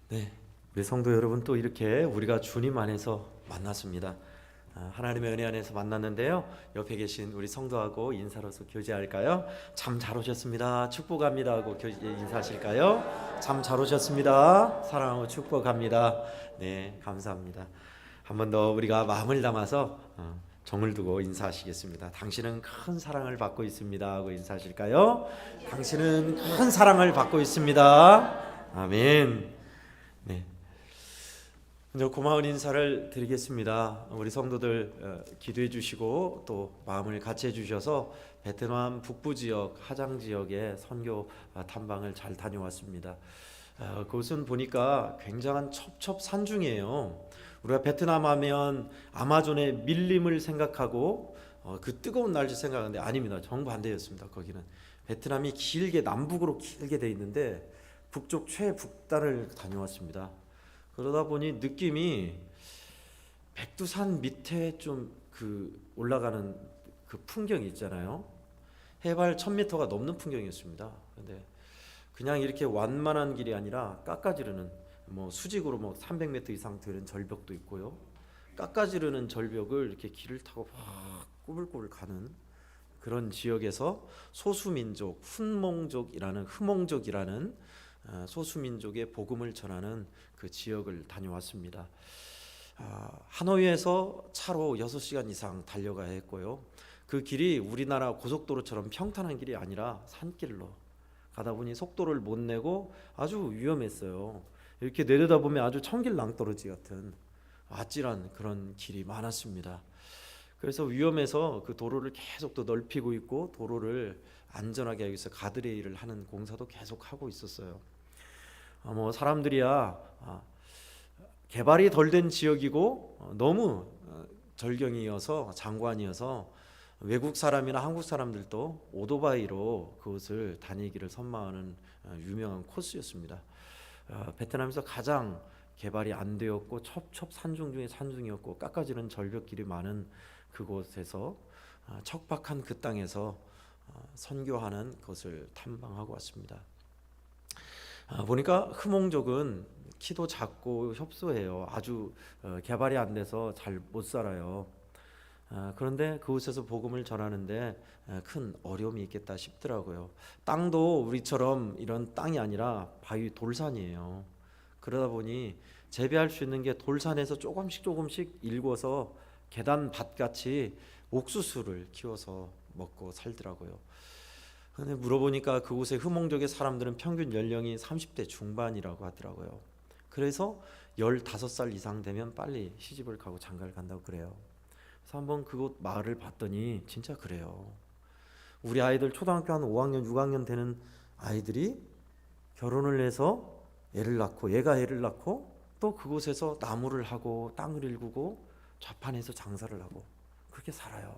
네, 우리 성도 여러분, 또 이렇게 우리가 주님 안에서 만났습니다. 하나님의 은혜 안에서 만났는데요. 옆에 계신 우리 성도하고 인사로서 교제할까요? 참 잘 오셨습니다. 축복합니다 하고 인사하실까요? 참 잘 오셨습니다. 사랑하고 축복합니다. 네, 감사합니다. 한 번 더 우리가 마음을 담아서 정을 두고 인사하시겠습니다. 당신은 큰 사랑을 받고 있습니다 하고 인사하실까요? 당신은 큰 사랑을 받고 있습니다. 아멘. 네, 먼저 고마운 인사를 드리겠습니다. 우리 성도들 기도해 주시고 또 마음을 같이 해주셔서 베트남 북부 지역 하장 지역에 선교 탐방을 잘 다녀왔습니다. 그곳은 보니까 굉장한 첩첩산중이에요. 우리가 베트남 하면 아마존의 밀림을 생각하고 그 뜨거운 날씨 생각하는데 아닙니다. 정반대였습니다. 거기는 베트남이 길게 남북으로 길게 돼 있는데 북쪽 최북단을 다녀왔습니다. 그러다 보니 느낌이 백두산 밑에 좀 그 올라가는 그 풍경이 있잖아요. 해발 1000m가 넘는 풍경이었습니다. 근데 그냥 이렇게 완만한 길이 아니라 깎아지르는, 뭐 수직으로 뭐 300m 이상 되는 절벽도 있고요. 깎아지르는 절벽을 이렇게 길을 타고 막 꼬불꼬불 가는 그런 지역에서 소수민족 흐몽족이라는 소수민족의 복음을 전하는 그 지역을 다녀왔습니다. 하노이에서 차로 6시간 이상 달려가야 했고요. 그 길이 우리나라 고속도로처럼 평탄한 길이 아니라 산길로 가다 보니 속도를 못 내고 아주 위험했어요. 이렇게 내려다보면 아주 천길 낭떠러지 같은 아찔한 그런 길이 많았습니다. 그래서 위험해서 그 도로를 계속 더 넓히고 있고 도로를 안전하게 하기 위해서 가드레일을 하는 공사도 계속 하고 있었어요. 뭐 사람들이야 개발이 덜 된 지역이고 너무 절경이어서 장관이어서 외국 사람이나 한국 사람들도 오토바이로 그곳을 다니기를 선망하는 유명한 코스였습니다. 베트남에서 가장 개발이 안 되었고 첩첩산중 중에 산중이었고 깎아지는 절벽길이 많은 그곳에서 척박한 그 땅에서 선교하는 것을 탐방하고 왔습니다. 보니까 흐몽족은 키도 작고 협소해요. 아주 개발이 안 돼서 잘 못 살아요. 그런데 그곳에서 복음을 전하는데 큰 어려움이 있겠다 싶더라고요. 땅도 우리처럼 이런 땅이 아니라 바위 돌산이에요. 그러다 보니 재배할 수 있는 게 돌산에서 조금씩 일궈서 계단밭같이 옥수수를 키워서 먹고 살더라고요. 근데 물어보니까 그곳의 흐몽족의 사람들은 평균 연령이 30대 중반이라고 하더라고요. 그래서 15살 이상 되면 빨리 시집을 가고 장가를 간다고 그래요. 그래서 한번 그곳 마을을 봤더니 진짜 그래요. 우리 아이들 초등학교 한 5학년, 6학년 되는 아이들이 결혼을 해서 얘가 애를 낳고 또 그곳에서 나무를 하고 땅을 일구고 좌판해서 장사를 하고 그렇게 살아요.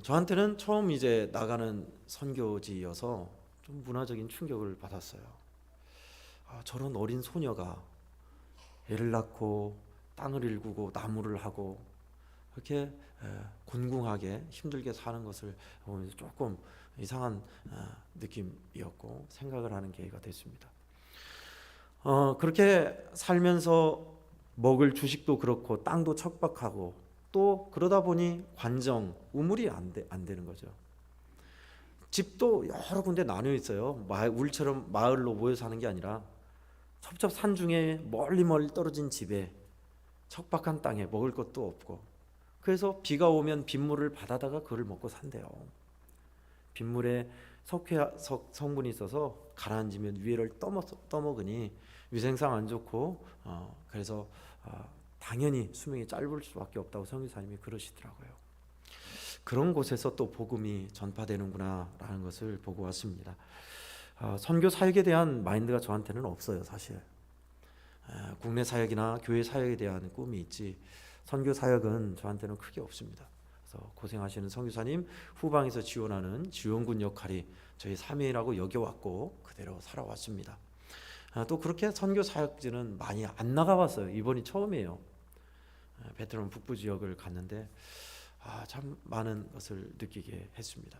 저한테는 처음 이제 나가는 선교지여서 좀 문화적인 충격을 받았어요. 저런 어린 소녀가 애를 낳고 땅을 일구고 나무를 하고 그렇게 곤궁하게 힘들게 사는 것을 보면서 조금 이상한 느낌이었고 생각을 하는 계기가 됐습니다. 그렇게 살면서 먹을 주식도 그렇고 땅도 척박하고 또 그러다 보니 관정, 우물이 안 되는 거죠. 집도 여러 군데 나뉘어 있어요. 우리처럼 마을로 모여 사는 게 아니라 첩첩산중에 멀리 떨어진 집에 척박한 땅에 먹을 것도 없고 그래서 비가 오면 빗물을 받아다가 그걸 먹고 산대요. 빗물에 석회석 성분이 있어서 가라앉으면 위를 떠먹으니 위생상 안 좋고 그래서 당연히 수명이 짧을 수밖에 없다고 선교사님이 그러시더라고요. 그런 곳에서 또 복음이 전파되는구나 라는 것을 보고 왔습니다. 선교 사역에 대한 마인드가 저한테는 없어요. 사실 국내 사역이나 교회 사역에 대한 꿈이 있지 선교 사역은 저한테는 크게 없습니다. 그래서 고생하시는 선교사님 후방에서 지원하는 지원군 역할이 저희 사명이라고 여겨왔고 그대로 살아왔습니다. 또 그렇게 선교 사역지는 많이 안 나가봤어요. 이번이 처음이에요. 베트남 북부 지역을 갔는데 참 많은 것을 느끼게 했습니다.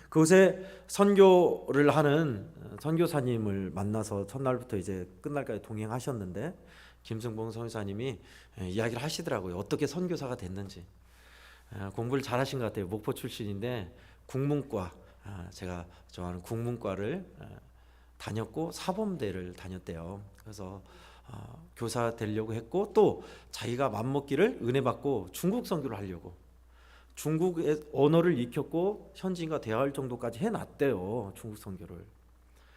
그곳에 선교를 하는 선교사님을 만나서 첫날부터 이제 끝날까지 동행하셨는데 김승봉 선교사님이 이야기를 하시더라고요. 어떻게 선교사가 됐는지. 공부를 잘하신 것 같아요. 목포 출신인데 국문과, 제가 좋아하는 국문과를 다녔고 사범대를 다녔대요. 그래서 교사 되려고 했고 또 자기가 맘먹기를 은혜 받고 중국 선교를 하려고 중국의 언어를 익혔고 현지인과 대화할 정도까지 해놨대요. 중국 선교를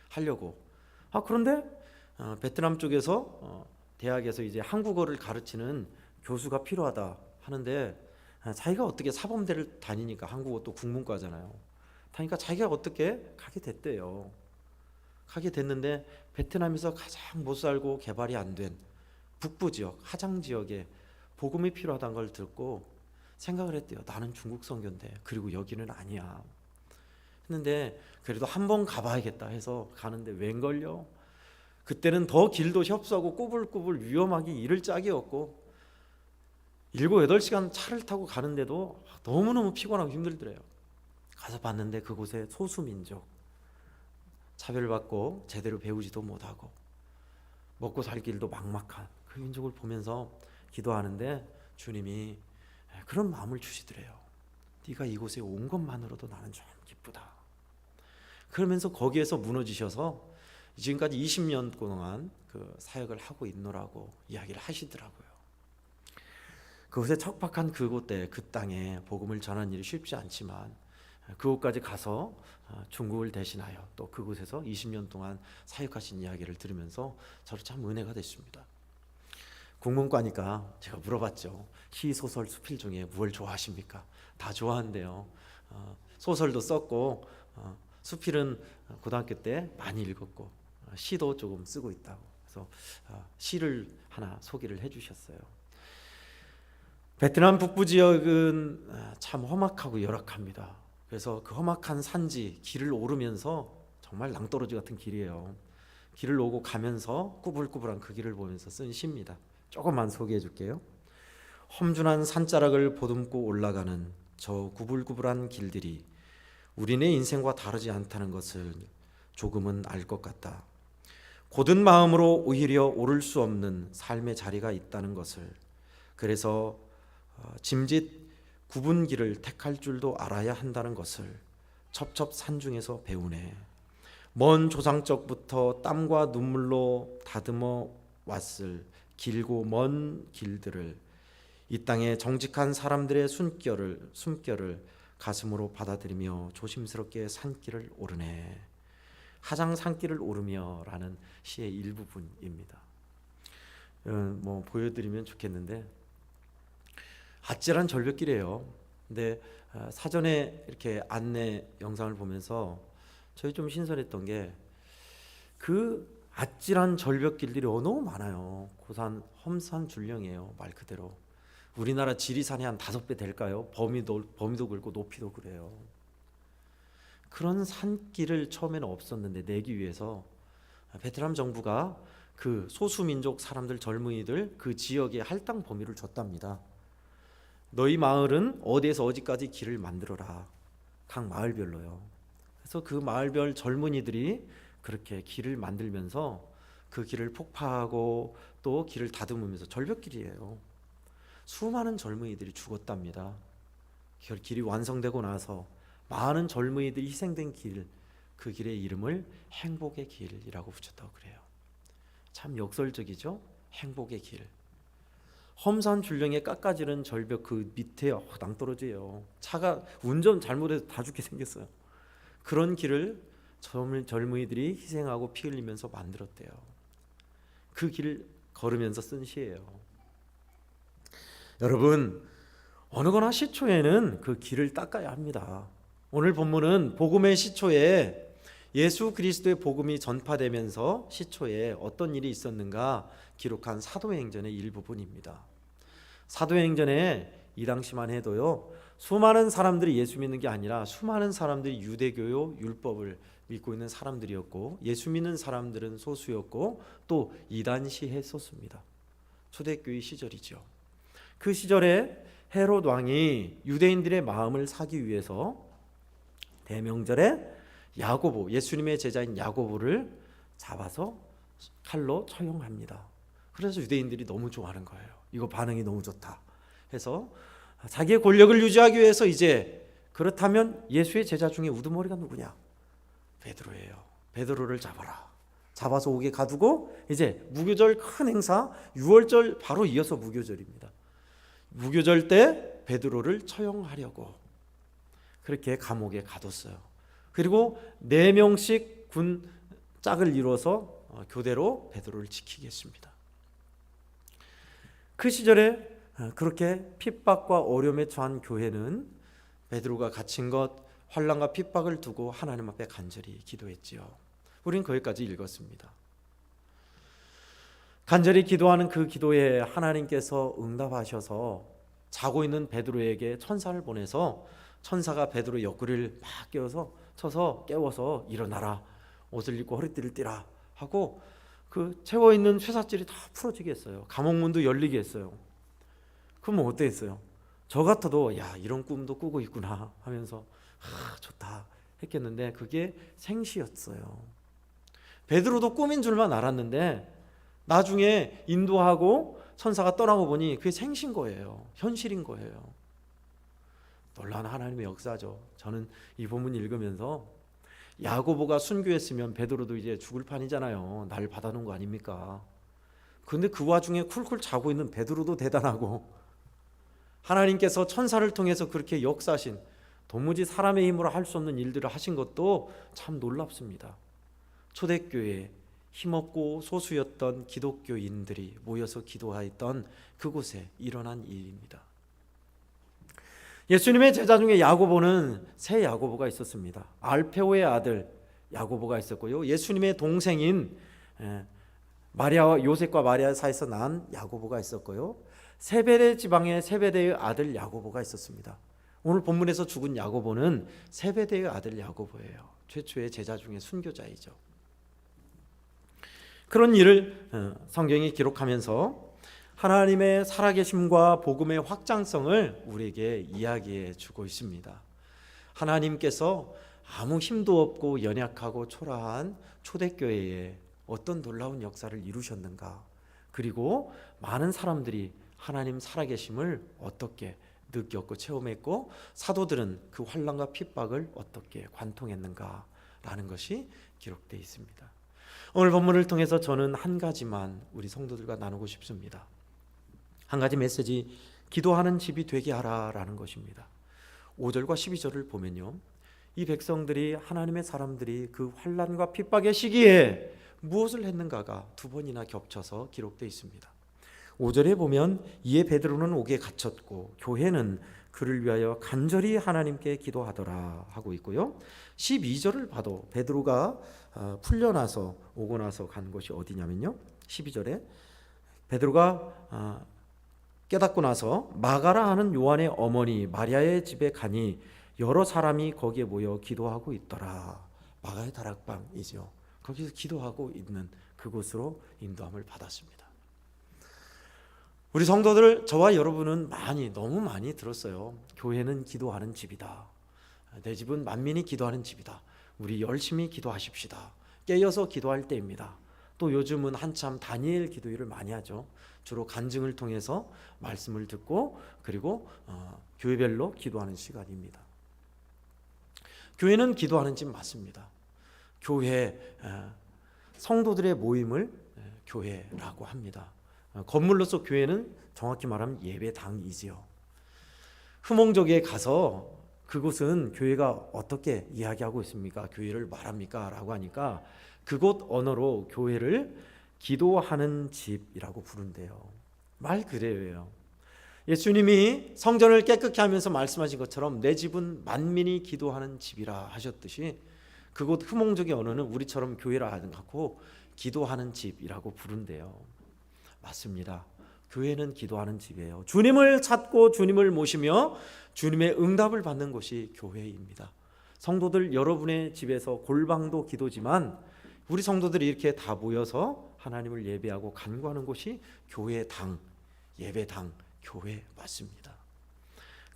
하려고. 그런데 베트남 쪽에서 대학에서 이제 한국어를 가르치는 교수가 필요하다 하는데 자기가 어떻게 사범대를 다니니까 한국어 또 국문과잖아요. 다니까 자기가 어떻게 가게 됐대요. 가게 됐는데 베트남에서 가장 못 살고 개발이 안 된 북부 지역, 하장 지역에 복음이 필요하다는 걸 듣고 생각을 했대요. 나는 중국 선교인데 그리고 여기는 아니야. 했는데 그래도 한번 가봐야겠다 해서 가는데 웬걸요? 그때는 더 길도 협소하고 꾸불꾸불 위험하기 이를 짝이 없고 7, 8시간 차를 타고 가는데도 너무너무 피곤하고 힘들더래요. 가서 봤는데 그곳에 소수민족 차별받고 제대로 배우지도 못하고 먹고 살 길도 막막한 그 민족을 보면서 기도하는데 주님이 그런 마음을 주시더래요. 네가 이곳에 온 것만으로도 나는 좀 기쁘다. 그러면서 거기에서 무너지셔서 지금까지 20년 동안 그 사역을 하고 있노라고 이야기를 하시더라고요. 그곳에 척박한 그곳에 그 땅에 복음을 전하는 일이 쉽지 않지만 그곳까지 가서 중국을 대신하여 또 그곳에서 20년 동안 사역하신 이야기를 들으면서 저를 참 은혜가 됐습니다. 국문과니까 제가 물어봤죠. 시, 소설, 수필 중에 무엇을 좋아하십니까? 다 좋아한대요. 소설도 썼고 수필은 고등학교 때 많이 읽었고 시도 조금 쓰고 있다고. 그래서 시를 하나 소개를 해주셨어요. 베트남 북부 지역은 참 험악하고 열악합니다. 그래서 그 험악한 산지 길을 오르면서 정말 낭떠러지 같은 길이에요. 길을 오고 가면서 꾸불꾸불한 그 길을 보면서 쓴 시입니다. 조금만 소개해 줄게요. 험준한 산자락을 보듬고 올라가는 저 구불구불한 길들이 우리네 인생과 다르지 않다는 것을 조금은 알 것 같다. 고든 마음으로 오히려 오를 수 없는 삶의 자리가 있다는 것을, 그래서 짐짓 굽은 길을 택할 줄도 알아야 한다는 것을 첩첩산중에서 배우네. 먼 조상적부터 땀과 눈물로 다듬어 왔을 길고 먼 길들을 이 땅에 정직한 사람들의 숨결을 가슴으로 받아들이며 조심스럽게 산길을 오르네. 하장 산길을 오르며라는 시의 일부분입니다. 뭐 보여드리면 좋겠는데 아찔한 절벽길이에요. 근데 사전에 이렇게 안내 영상을 보면서 저희 좀 신선했던 게 그 아찔한 절벽길들이 너무 많아요. 고산 험산 줄령이에요. 말 그대로 우리나라 지리산이 한 5배 될까요? 범위도 그렇고 높이도 그래요. 그런 산길을 처음에는 없었는데 내기 위해서 베트남 정부가 그 소수민족 사람들, 젊은이들 그 지역에 할당 범위를 줬답니다. 너희 마을은 어디에서 어디까지 길을 만들어라. 각 마을별로요. 그래서 그 마을별 젊은이들이 그렇게 길을 만들면서 그 길을 폭파하고 또 길을 다듬으면서 절벽길이에요. 수많은 젊은이들이 죽었답니다. 길이 완성되고 나서 많은 젊은이들이 희생된 길, 그 길의 이름을 행복의 길이라고 붙였다고 그래요. 참 역설적이죠? 행복의 길. 험산 줄령에 깎아지는 절벽 그 밑에 낭떠러지예요. 차가 운전 잘못해서 다 죽게 생겼어요. 그런 길을 젊은이들이 희생하고 피 흘리면서 만들었대요. 그 길을 걸으면서 쓴 시예요. 여러분, 어느 거나 시초에는 그 길을 닦아야 합니다. 오늘 본문은 복음의 시초에 예수 그리스도의 복음이 전파되면서 시초에 어떤 일이 있었는가 기록한 사도행전의 일부분입니다. 사도행전에 이 당시만 해도요, 수많은 사람들이 예수 믿는 게 아니라 수많은 사람들이 유대교요 율법을 믿고 있는 사람들이었고, 예수 믿는 사람들은 소수였고 또 이단시했었습니다. 초대교회 시절이죠. 그 시절에 헤롯 왕이 유대인들의 마음을 사기 위해서 대명절에 야고보, 예수님의 제자인 야고보를 잡아서 칼로 처형합니다. 그래서 유대인들이 너무 좋아하는 거예요. 이거 반응이 너무 좋다 해서 자기의 권력을 유지하기 위해서 이제 그렇다면 예수의 제자 중에 우두머리가 누구냐? 베드로예요. 베드로를 잡아서 옥에 가두고 이제 무교절 큰 행사, 유월절 바로 이어서 무교절입니다. 무교절 때 베드로를 처형하려고 그렇게 감옥에 가뒀어요. 그리고 4명씩 군 짝을 이루어서 교대로 베드로를 지키겠습니다. 그 시절에 그렇게 핍박과 어려움에 처한 교회는 베드로가 갇힌 것, 환난과 핍박을 두고 하나님 앞에 간절히 기도했지요. 우린 거기까지 읽었습니다. 간절히 기도하는 그 기도에 하나님께서 응답하셔서 자고 있는 베드로에게 천사를 보내서 천사가 베드로 옆구리를 막 쳐서 깨워서 일어나라, 옷을 입고 허리띠를 띠라 하고 그 채워 있는 쇠사슬이 다 풀어지게 했어요. 감옥문도 열리게 했어요. 그럼 어땠어요? 저 같아도 야, 이런 꿈도 꾸고 있구나 하면서 좋다 했겠는데 그게 생시였어요. 베드로도 꿈인 줄만 알았는데 나중에 인도하고 천사가 떠나고 보니 그게 생신 거예요. 현실인 거예요. 놀라운 하나님의 역사죠. 저는 이 본문 읽으면서 야고보가 순교했으면 베드로도 이제 죽을 판이잖아요. 날 받아놓은 거 아닙니까? 그런데 그 와중에 쿨쿨 자고 있는 베드로도 대단하고 하나님께서 천사를 통해서 그렇게 역사하신, 도무지 사람의 힘으로 할 수 없는 일들을 하신 것도 참 놀랍습니다. 초대교회에 힘없고 소수였던 기독교인들이 모여서 기도하였던 그곳에 일어난 일입니다. 예수님의 제자 중에 야고보는 세 야고보가 있었습니다. 알페오의 아들 야고보가 있었고요, 예수님의 동생인 마리아와 요셉과 마리아 사이에서 난 야고보가 있었고요, 세베대 지방의 세베대의 아들 야고보가 있었습니다. 오늘 본문에서 죽은 야고보는 세베대의 아들 야고보예요. 최초의 제자 중에 순교자이죠. 그런 일을 성경이 기록하면서 하나님의 살아계심과 복음의 확장성을 우리에게 이야기해 주고 있습니다. 하나님께서 아무 힘도 없고 연약하고 초라한 초대교회에 어떤 놀라운 역사를 이루셨는가, 그리고 많은 사람들이 하나님 살아계심을 어떻게 느꼈고 체험했고 사도들은 그 환난과 핍박을 어떻게 관통했는가라는 것이 기록되어 있습니다. 오늘 본문을 통해서 저는 한 가지만 우리 성도들과 나누고 싶습니다. 한 가지 메시지, 기도하는 집이 되게 하라라는 것입니다. 5절과 12절을 보면요, 이 백성들이, 하나님의 사람들이 그 환난과 핍박의 시기에 무엇을 했는가가 두 번이나 겹쳐서 기록되어 있습니다. 5절에 보면 이에 베드로는 옥에 갇혔고 교회는 그를 위하여 간절히 하나님께 기도하더라 하고 있고요, 12절을 봐도 베드로가 풀려나서 오고 나서 간 곳이 어디냐면요, 12절에 베드로가 깨닫고 나서 마가라 하는 요한의 어머니 마리아의 집에 가니 여러 사람이 거기에 모여 기도하고 있더라. 마가의 다락방이죠. 거기서 기도하고 있는 그곳으로 인도함을 받았습니다. 우리 성도들, 저와 여러분은 너무 많이 들었어요. 교회는 기도하는 집이다. 내 집은 만민이 기도하는 집이다. 우리 열심히 기도하십시다. 깨어서 기도할 때입니다. 또 요즘은 한참 다니엘 기도회를 많이 하죠. 주로 간증을 통해서 말씀을 듣고 그리고 교회별로 기도하는 시간입니다. 교회는 기도하는 집 맞습니다. 교회, 성도들의 모임을 교회라고 합니다. 건물로서 교회는 정확히 말하면 예배당이지요. 후몽족에 가서 그곳은 교회가 어떻게 이야기하고 있습니까? 교회를 말합니까? 라고 하니까 그곳 언어로 교회를 기도하는 집이라고 부른대요. 말 그대로예요. 예수님이 성전을 깨끗게 하면서 말씀하신 것처럼 내 집은 만민이 기도하는 집이라 하셨듯이 그곳 후몽족의 언어는 우리처럼 교회라 하지 않고 기도하는 집이라고 부른대요. 맞습니다. 교회는 기도하는 집이에요. 주님을 찾고 주님을 모시며 주님의 응답을 받는 곳이 교회입니다. 성도들, 여러분의 집에서 골방도 기도지만 우리 성도들이 이렇게 다 모여서 하나님을 예배하고 간구하는 곳이 교회당, 예배당, 교회 맞습니다.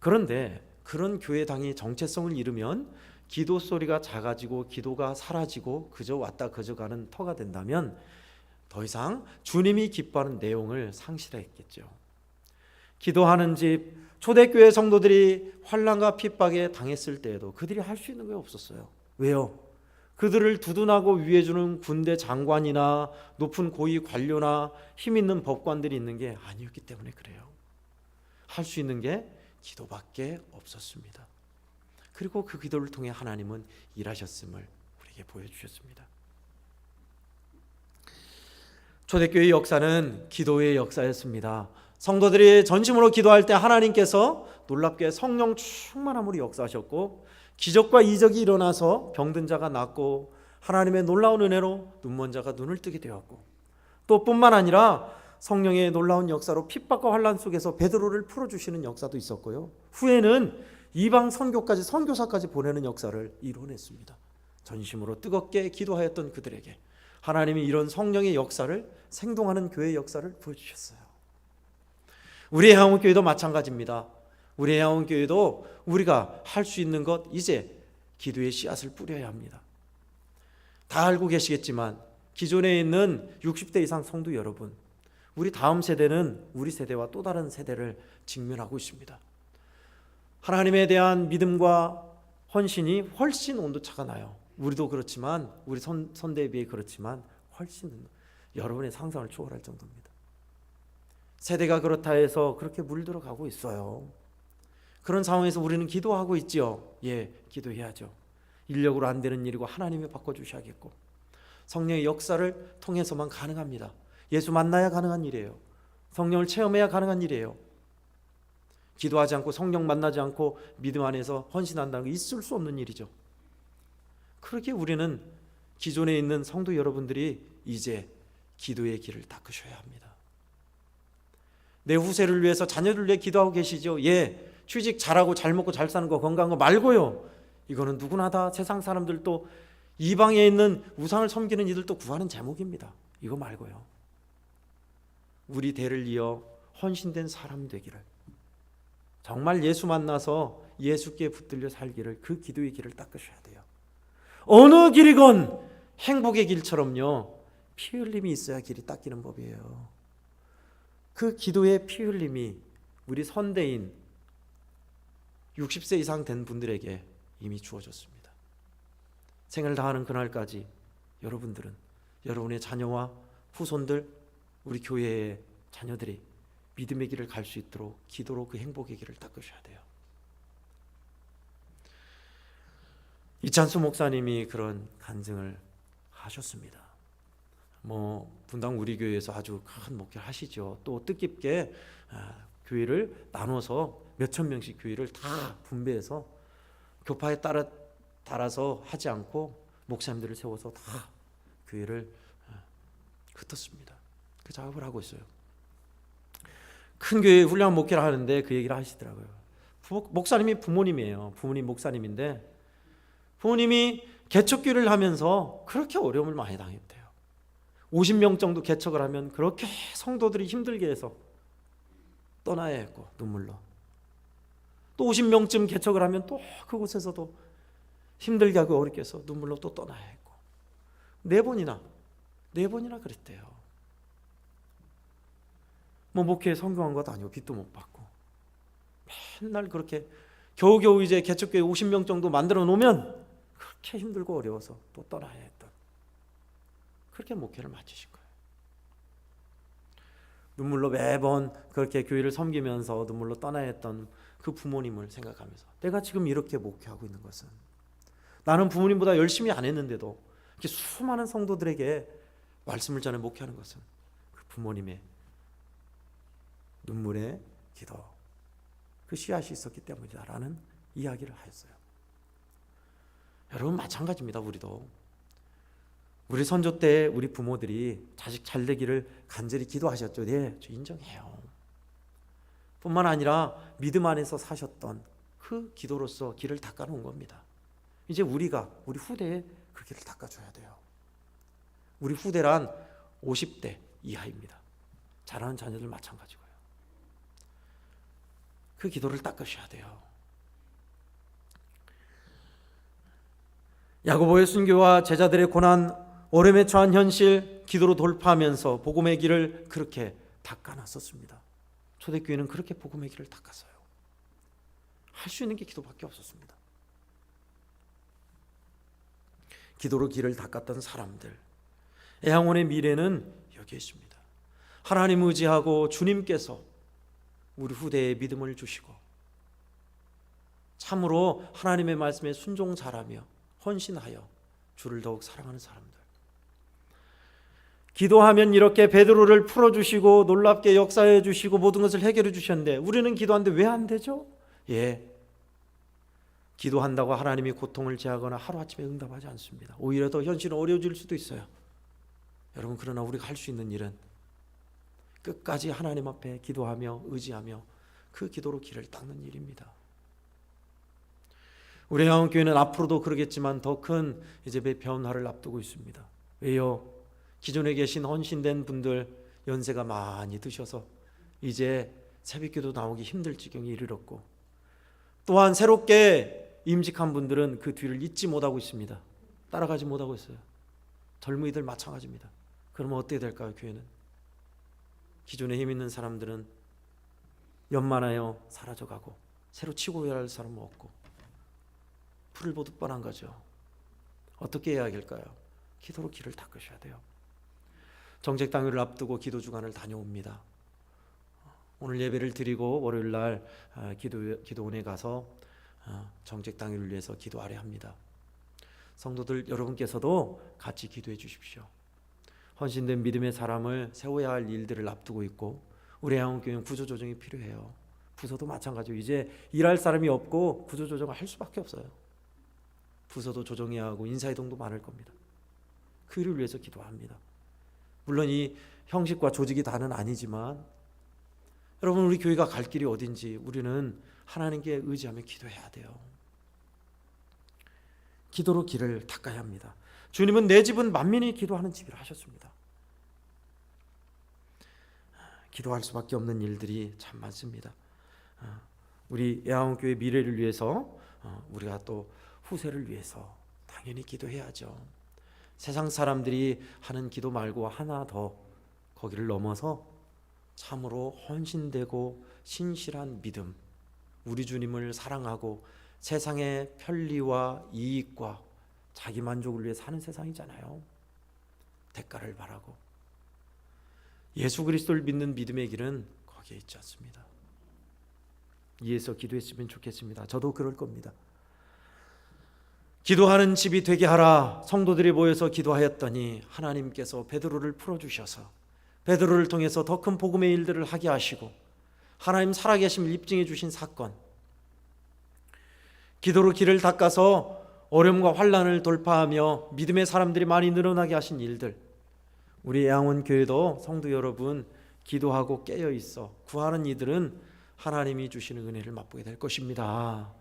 그런데 그런 교회당이 정체성을 잃으면 기도 소리가 작아지고 기도가 사라지고 그저 왔다 그저 가는 터가 된다면 더 이상 주님이 기뻐하는 내용을 상실했겠죠. 기도하는 집, 초대교회 성도들이 환난과 핍박에 당했을 때에도 그들이 할 수 있는 게 없었어요. 왜요? 그들을 두둔하고 위해주는 군대 장관이나 높은 고위 관료나 힘 있는 법관들이 있는 게 아니었기 때문에 그래요. 할 수 있는 게 기도밖에 없었습니다. 그리고 그 기도를 통해 하나님은 일하셨음을 우리에게 보여주셨습니다. 초대교회의 역사는 기도의 역사였습니다. 성도들이 전심으로 기도할 때 하나님께서 놀랍게 성령 충만함으로 역사하셨고 기적과 이적이 일어나서 병든 자가 낫고 하나님의 놀라운 은혜로 눈먼 자가 눈을 뜨게 되었고 또 뿐만 아니라 성령의 놀라운 역사로 핍박과 환난 속에서 베드로를 풀어주시는 역사도 있었고요. 후에는 이방 선교까지 선교사까지 보내는 역사를 이뤄냈습니다. 전심으로 뜨겁게 기도하였던 그들에게 하나님이 이런 성령의 역사를 생동하는 교회의 역사를 보여주셨어요. 우리의 향원교회도 마찬가지입니다. 우리의 향원교회도 우리가 할 수 있는 것 이제 기도의 씨앗을 뿌려야 합니다. 다 알고 계시겠지만 기존에 있는 60대 이상 성도 여러분, 우리 다음 세대는 우리 세대와 또 다른 세대를 직면하고 있습니다. 하나님에 대한 믿음과 헌신이 훨씬 온도차가 나요. 우리도 그렇지만 우리 선대에 비해 그렇지만 훨씬 여러분의 상상을 초월할 정도입니다. 세대가 그렇다 해서 그렇게 물들어가고 있어요. 그런 상황에서 우리는 기도하고 있지요. 예, 기도해야죠. 인력으로 안 되는 일이고 하나님이 바꿔주셔야겠고 성령의 역사를 통해서만 가능합니다. 예수 만나야 가능한 일이에요. 성령을 체험해야 가능한 일이에요. 기도하지 않고 성령 만나지 않고 믿음 안에서 헌신한다는 게 있을 수 없는 일이죠. 그렇게 우리는 기존에 있는 성도 여러분들이 이제 기도의 길을 닦으셔야 합니다. 내 후세를 위해서 자녀들 위해 기도하고 계시죠? 예, 취직 잘하고 잘 먹고 잘 사는 거 건강한 거 말고요. 이거는 누구나 다 세상 사람들도 이방에 있는 우상을 섬기는 이들도 구하는 제목입니다. 이거 말고요. 우리 대를 이어 헌신된 사람 되기를, 정말 예수 만나서 예수께 붙들려 살기를, 그 기도의 길을 닦으셔야 돼요. 어느 길이건 행복의 길처럼요, 피 흘림이 있어야 길이 닦이는 법이에요. 그 기도의 피 흘림이 우리 선대인 60세 이상 된 분들에게 이미 주어졌습니다. 생을 다하는 그날까지 여러분들은 여러분의 자녀와 후손들, 우리 교회의 자녀들이 믿음의 길을 갈 수 있도록 기도로 그 행복의 길을 닦으셔야 돼요. 이찬수 목사님이 그런 간증을 하셨습니다. 분당 우리 교회에서 아주 큰 목회를 하시죠. 또 뜻깊게 교회를 나눠서 몇천 명씩 교회를 다 분배해서 교파에 따라서 하지 않고 목사님들을 세워서 다 교회를 흩었습니다. 그 작업을 하고 있어요. 큰 교회에 훌륭한 목회를 하는데 그 얘기를 하시더라고요. 목사님이 부모님이에요. 부모님 목사님인데 부모님이 개척교회를 하면서 그렇게 어려움을 많이 당했대요. 50명 정도 개척을 하면 그렇게 성도들이 힘들게 해서 떠나야 했고 눈물로, 또 50명쯤 개척을 하면 또 그곳에서도 힘들게 하고 어렵게 해서 눈물로 또 떠나야 했고 네 번이나 그랬대요. 목회에 성공한 것도 아니고 빚도 못 받고 맨날 그렇게 겨우겨우 이제 개척교회 50명 정도 만들어 놓으면 그렇게 힘들고 어려워서 또 떠나야 했던, 그렇게 목회를 마치신 거예요. 눈물로 매번 그렇게 교회를 섬기면서 눈물로 떠나야 했던 그 부모님을 생각하면서 내가 지금 이렇게 목회하고 있는 것은, 나는 부모님보다 열심히 안 했는데도 이렇게 수많은 성도들에게 말씀을 전해 목회하는 것은 그 부모님의 눈물의 기도, 그 씨앗이 있었기 때문이다라는 이야기를 하였어요. 여러분 마찬가지입니다. 우리도 우리 선조 때 우리 부모들이 자식 잘 되기를 간절히 기도하셨죠. 네, 저 인정해요. 뿐만 아니라 믿음 안에서 사셨던 그 기도로서 길을 닦아놓은 겁니다. 이제 우리 후대에 그 길을 닦아줘야 돼요. 우리 후대란 50대 이하입니다. 자라는 자녀들 마찬가지고요. 그 기도를 닦으셔야 돼요. 야고보의 순교와 제자들의 고난, 어려움에 처한 현실, 기도로 돌파하면서 복음의 길을 그렇게 닦아놨었습니다. 초대교회는 그렇게 복음의 길을 닦았어요. 할 수 있는 게 기도밖에 없었습니다. 기도로 길을 닦았던 사람들, 애양원의 미래는 여기에 있습니다. 하나님 의지하고 주님께서 우리 후대에 믿음을 주시고 참으로 하나님의 말씀에 순종 잘하며 헌신하여 주를 더욱 사랑하는 사람들, 기도하면 이렇게 베드로를 풀어주시고 놀랍게 역사해 주시고 모든 것을 해결해 주셨는데 우리는 기도하는데 왜 안 되죠? 기도한다고 하나님이 고통을 제하거나 하루아침에 응답하지 않습니다. 오히려 더 현실은 어려워질 수도 있어요. 여러분, 그러나 우리가 할 수 있는 일은 끝까지 하나님 앞에 기도하며 의지하며 그 기도로 길을 닦는 일입니다. 우리 애양원교회는 앞으로도 그러겠지만 더 큰 이제 변화를 앞두고 있습니다. 왜요? 기존에 계신 헌신된 분들 연세가 많이 드셔서 이제 새벽기도 나오기 힘들 지경에 이르렀고, 또한 새롭게 임직한 분들은 그 뒤를 잇지 못하고 있습니다. 따라가지 못하고 있어요. 젊은이들 마찬가지입니다. 그러면 어떻게 될까요? 교회는 기존에 힘 있는 사람들은 연만하여 사라져가고 새로 치고 일할 사람은 없고 풀을 보듯 뻔한 거죠. 어떻게 해야 할까요? 기도로 길을 닦으셔야 돼요. 정책 당일을 앞두고 기도 주간을 다녀옵니다. 오늘 예배를 드리고 월요일 날 기도원에 가서 정책 당일을 위해서 기도하려 합니다. 성도들 여러분께서도 같이 기도해 주십시오. 헌신된 믿음의 사람을 세워야 할 일들을 앞두고 있고, 우리 애양원교회는 구조조정이 필요해요. 부서도 마찬가지로 이제 일할 사람이 없고 구조조정을 할 수밖에 없어요. 부서도 조정해야 하고 인사이동도 많을 겁니다. 그 일을 위해서 기도합니다. 물론 이 형식과 조직이 다는 아니지만 여러분, 우리 교회가 갈 길이 어딘지 우리는 하나님께 의지하며 기도해야 돼요. 기도로 길을 닦아야 합니다. 주님은 내 집은 만민이 기도하는 집이라 하셨습니다. 기도할 수밖에 없는 일들이 참 많습니다. 우리 애양원교회 미래를 위해서, 우리가 또 후세를 위해서 당연히 기도해야죠. 세상 사람들이 하는 기도 말고 하나 더 거기를 넘어서 참으로 헌신되고 신실한 믿음, 우리 주님을 사랑하고 세상의 편리와 이익과 자기 만족을 위해 사는 세상이잖아요. 대가를 바라고 예수 그리스도를 믿는 믿음의 길은 거기에 있지 않습니다. 이에서 기도했으면 좋겠습니다. 저도 그럴 겁니다. 기도하는 집이 되게 하라. 성도들이 모여서 기도하였더니 하나님께서 베드로를 풀어주셔서 베드로를 통해서 더 큰 복음의 일들을 하게 하시고 하나님 살아계심을 입증해 주신 사건, 기도로 길을 닦아서 어려움과 환난을 돌파하며 믿음의 사람들이 많이 늘어나게 하신 일들, 우리 애양원교회도 성도 여러분 기도하고 깨어있어 구하는 이들은 하나님이 주시는 은혜를 맛보게 될 것입니다.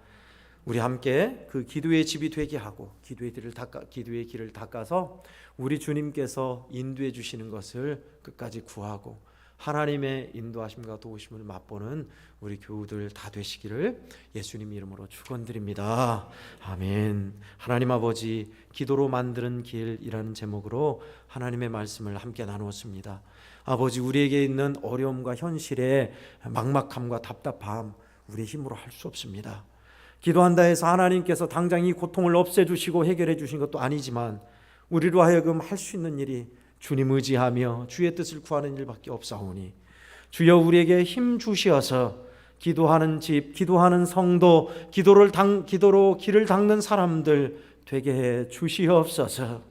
우리 함께 그 기도의 집이 되게 하고 기도의 길을 닦아서 우리 주님께서 인도해 주시는 것을 끝까지 구하고 하나님의 인도하심과 도우심을 맛보는 우리 교우들 다 되시기를 예수님 이름으로 축원드립니다. 아멘. 하나님 아버지, 기도로 만드는 길이라는 제목으로 하나님의 말씀을 함께 나누었습니다. 아버지, 우리에게 있는 어려움과 현실의 막막함과 답답함 우리의 힘으로 할 수 없습니다. 기도한다 해서 하나님께서 당장 이 고통을 없애주시고 해결해 주신 것도 아니지만 우리로 하여금 할 수 있는 일이 주님 의지하며 주의 뜻을 구하는 일밖에 없사오니 주여 우리에게 힘 주시어서 기도하는 집, 기도하는 성도, 기도로 길을 닦는 사람들 되게 해 주시옵소서.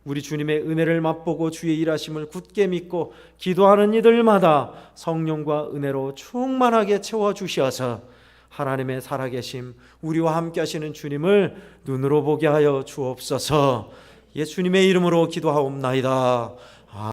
우리 주님의 은혜를 맛보고 주의 일하심을 굳게 믿고 기도하는 이들마다 성령과 은혜로 충만하게 채워주셔서 하나님의 살아계심, 우리와 함께 하시는 주님을 눈으로 보게 하여 주옵소서. 예수님의 이름으로 기도하옵나이다.